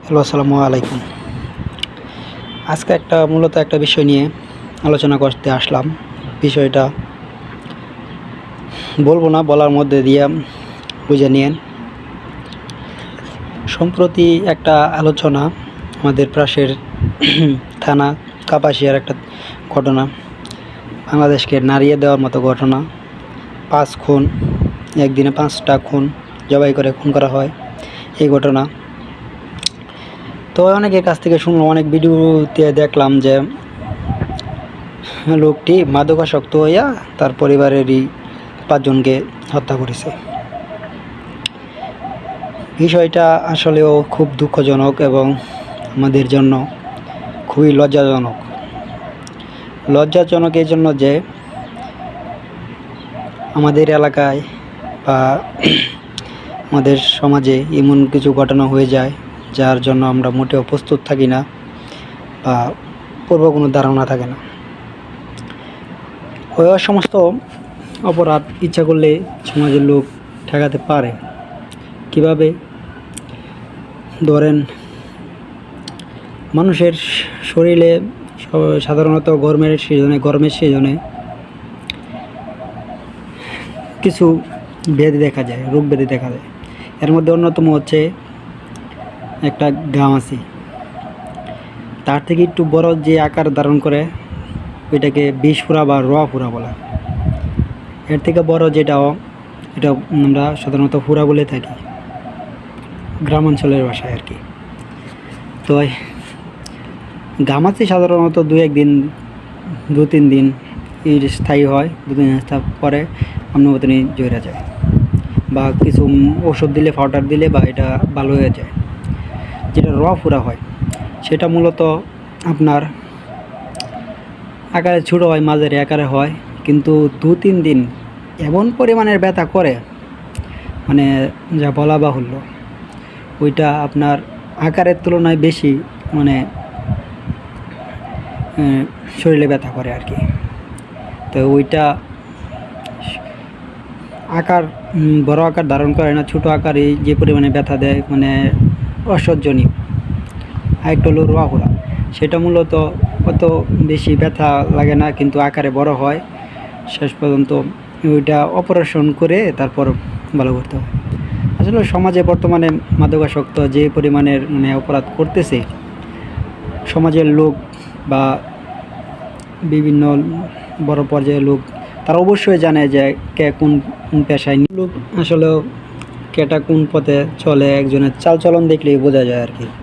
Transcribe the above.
Hello, আসসালামু আলাইকুম। আজকে মূলত একটা বিষয় নিয়ে আলোচনা করতে আসলাম। বিষয়টা বলবো না, বলার মধ্যে দিয়ে বুঝে নিয়েন। সম্প্রতি একটা আলোচনা আমাদের পাশের থানা কাপাসিয়ার একটা ঘটনা, বাংলাদেশকে নাড়িয়ে দেওয়ার মতো ঘটনা। 5 খুন, একদিনে 5টা খুন জবাই করে খুন করা হয়, এই ঘটনা। তো অনেকের কাছ থেকে শুনলাম, অনেক ভিডিওতে দেখলাম যে লোকটি মাদকাসক্ত হইয়া তার পরিবারেরই 5 জনকে হত্যা করেছে। বিষয়টা আসলেও খুব দুঃখজনক এবং আমাদের জন্য খুবই লজ্জাজনক এই জন্য যে আমাদের এলাকায় বা আমাদের সমাজে এমন কিছু ঘটনা হয়ে যায় যার জন্য আমরা মোটেও প্রস্তুত থাকি না বা পূর্ব কোনো ধারণা থাকে না। ওই সমস্ত অপরাধ ইচ্ছা করলে সমাজের লোক ঠেকাতে পারে। কিভাবে? ধরেন, মানুষের শরীরে সাধারণত গরমের সিজনে কিছু ব্যাধি দেখা যায়, রোগ ব্যাধি দেখা যায়। এর মধ্যে অন্যতম হচ্ছে একটা ঘামাচি। তার থেকে একটু বড় যে আকার ধারণ করে ওইটাকে বিষফোঁড়া বা ফোঁড়া বলা। এর থেকে বড় এটা আমরা সাধারণত ফোঁড়া বলে থাকি গ্রামাঞ্চলের ভাষায় আর কি। তো ঘামাচি সাধারণত 2-3 দিন স্থায়ী হয়। 2-3 দিন পরে অন্যমতনই জড়া যায়, বা কিছু ওষুধ দিলে, পাউডার দিলে বা এটা ভালো হয়ে যায়। যেটা ফোঁড়া হয় সেটা মূলত আপনার আকারে ছোটো হয়, মাঝারি আকারে হয়, কিন্তু 2-3 দিন এমন পরিমাণের ব্যথা করে, মানে যা বলা বাহুল্য। ওইটা আপনার আকারের তুলনায় বেশি, মানে শরীরে ব্যথা করে আর কি। তো ওইটা বড় আকার ধারণ করে না, ছোটো আকারে যে পরিমাণে ব্যথা দেয়, মানে অসহ্যনীয়। আরেকটা হলো ফোঁড়া, সেটা মূলত অত বেশি ব্যথা লাগে না, কিন্তু আকারে বড় হয়। শেষ পর্যন্ত ওইটা অপারেশন করে তারপর ভালো করতে হয়। আসলে সমাজে বর্তমানে মাদকাসক্ত যে পরিমাণের অপরাধ করতেছে, সমাজের লোক বা বিভিন্ন বড় পর্যায়ের লোক তারা অবশ্যই জানে যে কে কোন পেশায় লোক, আসলেও কেটা কোন পথে চলে একজনের চালচলন দেখলেই বোঝা যায় আর কি।